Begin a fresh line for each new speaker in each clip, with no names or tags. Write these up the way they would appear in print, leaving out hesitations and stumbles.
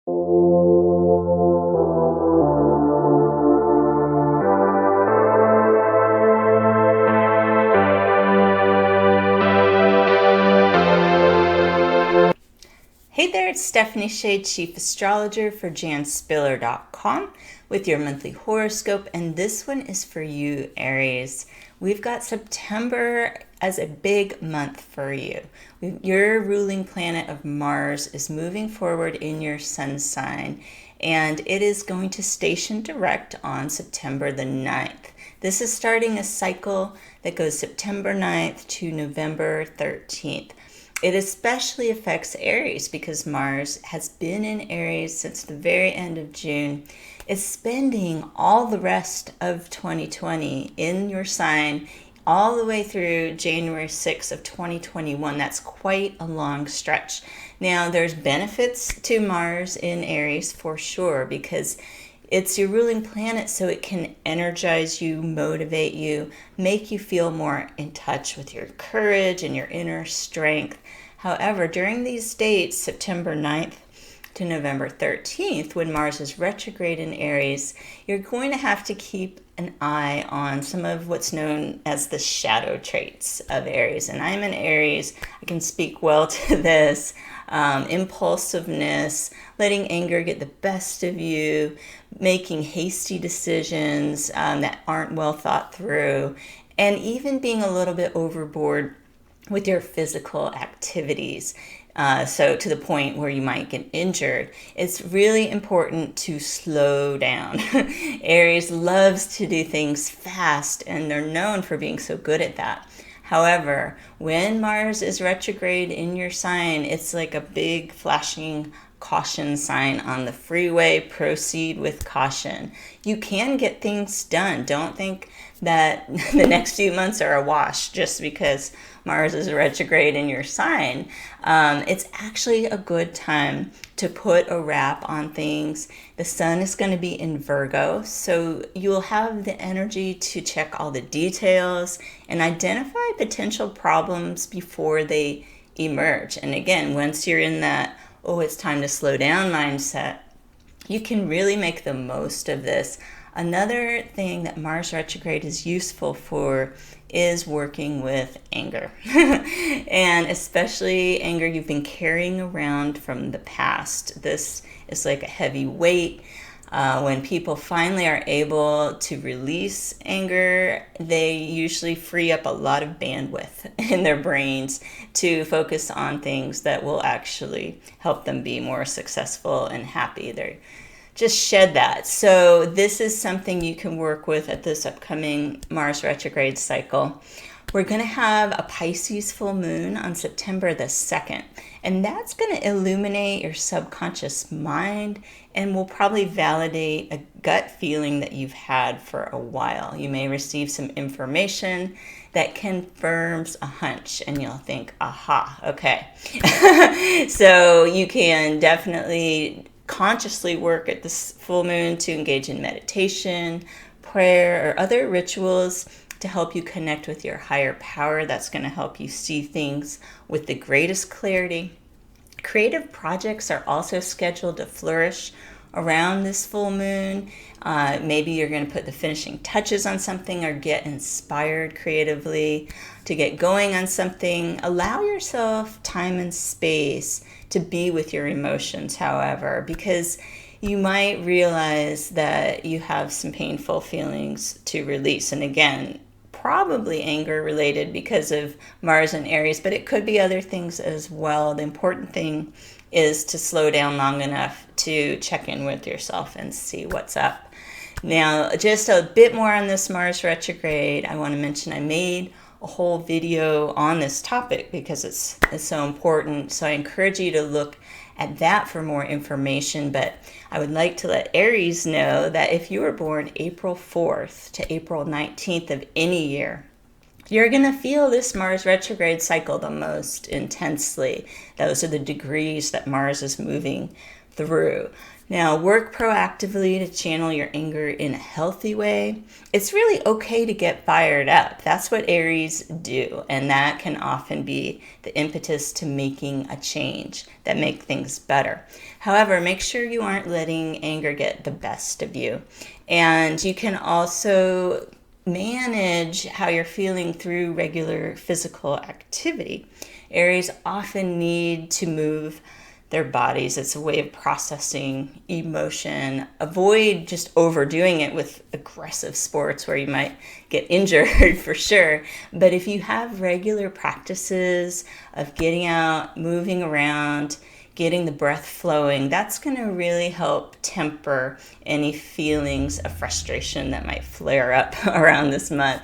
Hey there, it's Stephanie Shea, Chief Astrologer for janspiller.com with your monthly horoscope, and this one is for you, Aries. We've got September as a big month for you. Your ruling planet of Mars is moving forward in your sun sign, and it is going to station direct on September the 9th. This is starting a cycle that goes September 9th to November 13th. It especially affects Aries because Mars has been in Aries since the very end of June. It's spending all the rest of 2020 in your sign all the way through January 6th of 2021. That's quite a long stretch. Now, there's benefits to Mars in Aries for sure because it's your ruling planet, so it can energize you, motivate you, make you feel more in touch with your courage and your inner strength. However, during these dates, September 9th to November 13th, when Mars is retrograde in Aries, you're going to have to keep an eye on some of what's known as the shadow traits of Aries. And I'm an Aries. I can speak well to this. Impulsiveness, letting anger get the best of you, making hasty decisions that aren't well thought through, and even being a little bit overboard with your physical activities. So to the point where you might get injured. It's really important to slow down. Aries loves to do things fast, and they're known for being so good at that. However, when Mars is retrograde in your sign, it's like a big flashing caution sign on the freeway. Proceed with caution. You can get things done. Don't think that the next few months are a wash just because Mars is retrograde in your sign. It's actually a good time to put a wrap on things. The sun is going to be in Virgo, so you'll have the energy to check all the details and identify potential problems before they emerge. And again, once you're in that, oh, it's time to slow down mindset, you can really make the most of this. Another thing that Mars retrograde is useful for is working with anger. And especially anger you've been carrying around from the past. This is like a heavy weight. When people finally are able to release anger, they usually free up a lot of bandwidth in their brains to focus on things that will actually help them be more successful and happy. They're just shed that. So this is something you can work with at this upcoming Mars retrograde cycle. We're going to have a Pisces full moon on September the 2nd, and that's going to illuminate your subconscious mind and will probably validate a gut feeling that you've had for a while. You may receive some information that confirms a hunch, and you'll think, aha, okay. So you can definitely consciously work at this full moon to engage in meditation, prayer, or other rituals to help you connect with your higher power. That's going to help you see things with the greatest clarity. Creative projects are also scheduled to flourish around this full moon. Maybe you're going to put the finishing touches on something or get inspired creatively to get going on something. Allow yourself time and space to be with your emotions, however, because you might realize that you have some painful feelings to release. And again, probably anger related because of Mars and Aries, but it could be other things as well. The important thing is to slow down long enough to check in with yourself and see what's up. Now, just a bit more on this Mars retrograde. I want to mention I made a whole video on this topic because it's so important. So I encourage you to look at that for more information. But I would like to let Aries know that if you were born April 4th to April 19th of any year, you're going to feel this Mars retrograde cycle the most intensely. Those are the degrees that Mars is moving through. Now, work proactively to channel your anger in a healthy way. It's really okay to get fired up. That's what Aries do, and that can often be the impetus to making a change that make things better. However, make sure you aren't letting anger get the best of you. And you can also manage how you're feeling through regular physical activity. Aries often need to move their bodies. It's a way of processing emotion. Avoid just overdoing it with aggressive sports where you might get injured for sure. But if you have regular practices of getting out, moving around, getting the breath flowing, that's going to really help temper any feelings of frustration that might flare up around this month.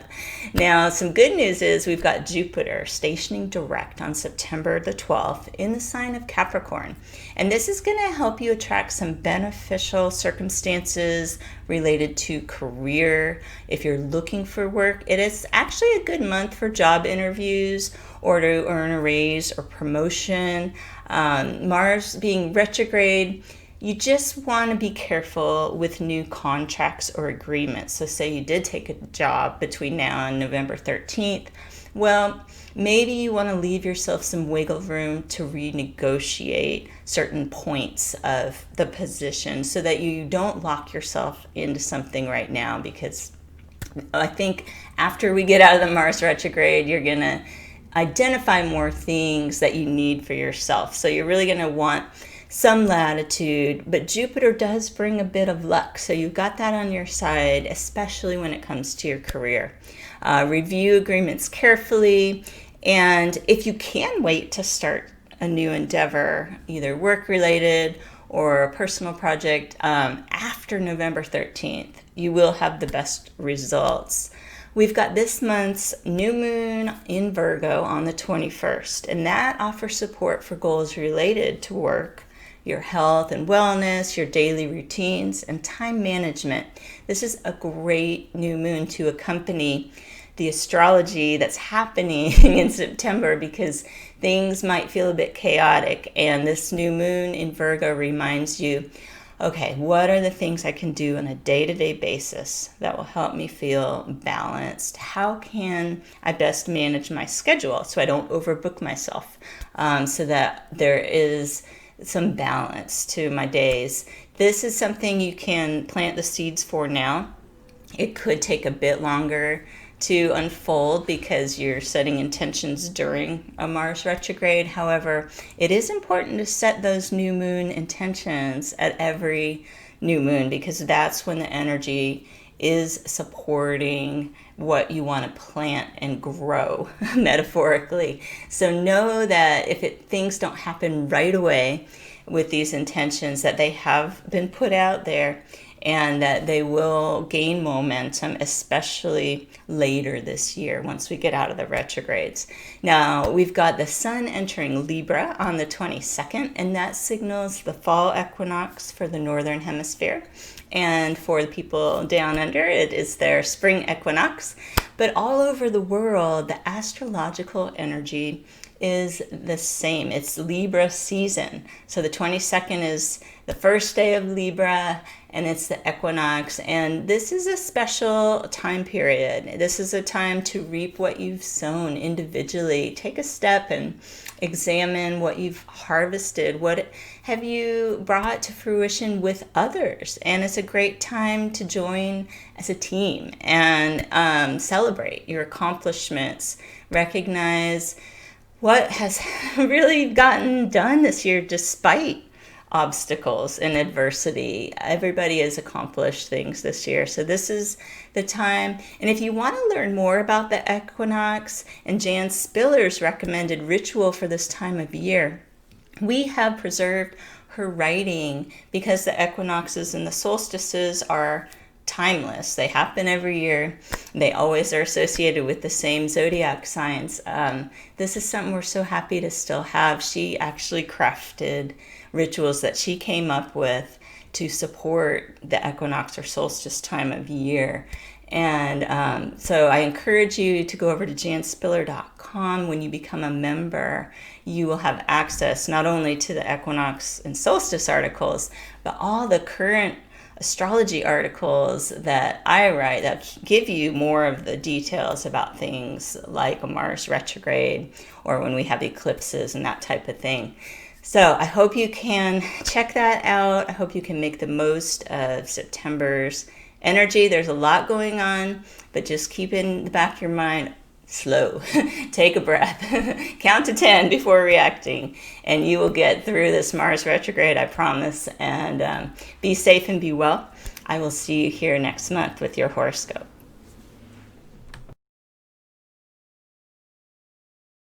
Now, some good news is we've got Jupiter stationing direct on September the 12th in the sign of Capricorn. And this is going to help you attract some beneficial circumstances related to career. If you're looking for work, it is actually a good month for job interviews or to earn a raise or promotion. Mars being retrograde, you just want to be careful with new contracts or agreements. So say you did take a job between now and November 13th. Well, maybe you want to leave yourself some wiggle room to renegotiate certain points of the position so that you don't lock yourself into something right now, because I think after we get out of the Mars retrograde, you're going to identify more things that you need for yourself. So you're really going to want some latitude, but Jupiter does bring a bit of luck. So you've got that on your side, especially when it comes to your career. Review agreements carefully. And if you can wait to start a new endeavor, either work-related or a personal project, after November 13th, you will have the best results. We've got this month's new moon in Virgo on the 21st, and that offers support for goals related to work, your health and wellness, your daily routines, and time management. This is a great new moon to accompany the astrology that's happening in September, because things might feel a bit chaotic, and this new moon in Virgo reminds you, okay, what are the things I can do on a day-to-day basis that will help me feel balanced? How can I best manage my schedule so I don't overbook myself, so that there is some balance to my days? This is something you can plant the seeds for now. It could take a bit longer to unfold because you're setting intentions during a Mars retrograde. However, it is important to set those new moon intentions at every new moon, because that's when the energy is supporting what you want to plant and grow, metaphorically. So know that if things don't happen right away with these intentions, that they have been put out there, and that they will gain momentum, especially later this year once we get out of the retrogrades. Now, we've got the sun entering Libra on the 22nd, and that signals the fall equinox for the northern hemisphere. And for the people down under, it is their spring equinox. But all over the world, the astrological energy is the same. It's Libra season. So the 22nd is the first day of Libra, and it's the equinox. And this is a special time period. This is a time to reap what you've sown individually. Take a step and examine what you've harvested. What have you brought to fruition with others? And it's a great time to join as a team and celebrate your accomplishments. Recognize what has really gotten done this year despite obstacles and adversity. Everybody has accomplished things this year. So this is the time. And if you want to learn more about the equinox and Jan Spiller's recommended ritual for this time of year, we have preserved her writing because the equinoxes and the solstices are timeless. They happen every year. They always are associated with the same zodiac signs. This is something we're so happy to still have. She actually crafted rituals that she came up with to support the equinox or solstice time of year. And so I encourage you to go over to janspiller.com astrological.com, when you become a member, you will have access not only to the equinox and solstice articles, but all the current astrology articles that I write that give you more of the details about things like a Mars retrograde or when we have eclipses and that type of thing. So I hope you can check that out. I hope you can make the most of September's energy. There's a lot going on, but just keep in the back of your mind, slow. Take a breath. Count to 10 before reacting, and you will get through this Mars retrograde, I promise. And be safe and be well. I will see you here next month with your horoscope.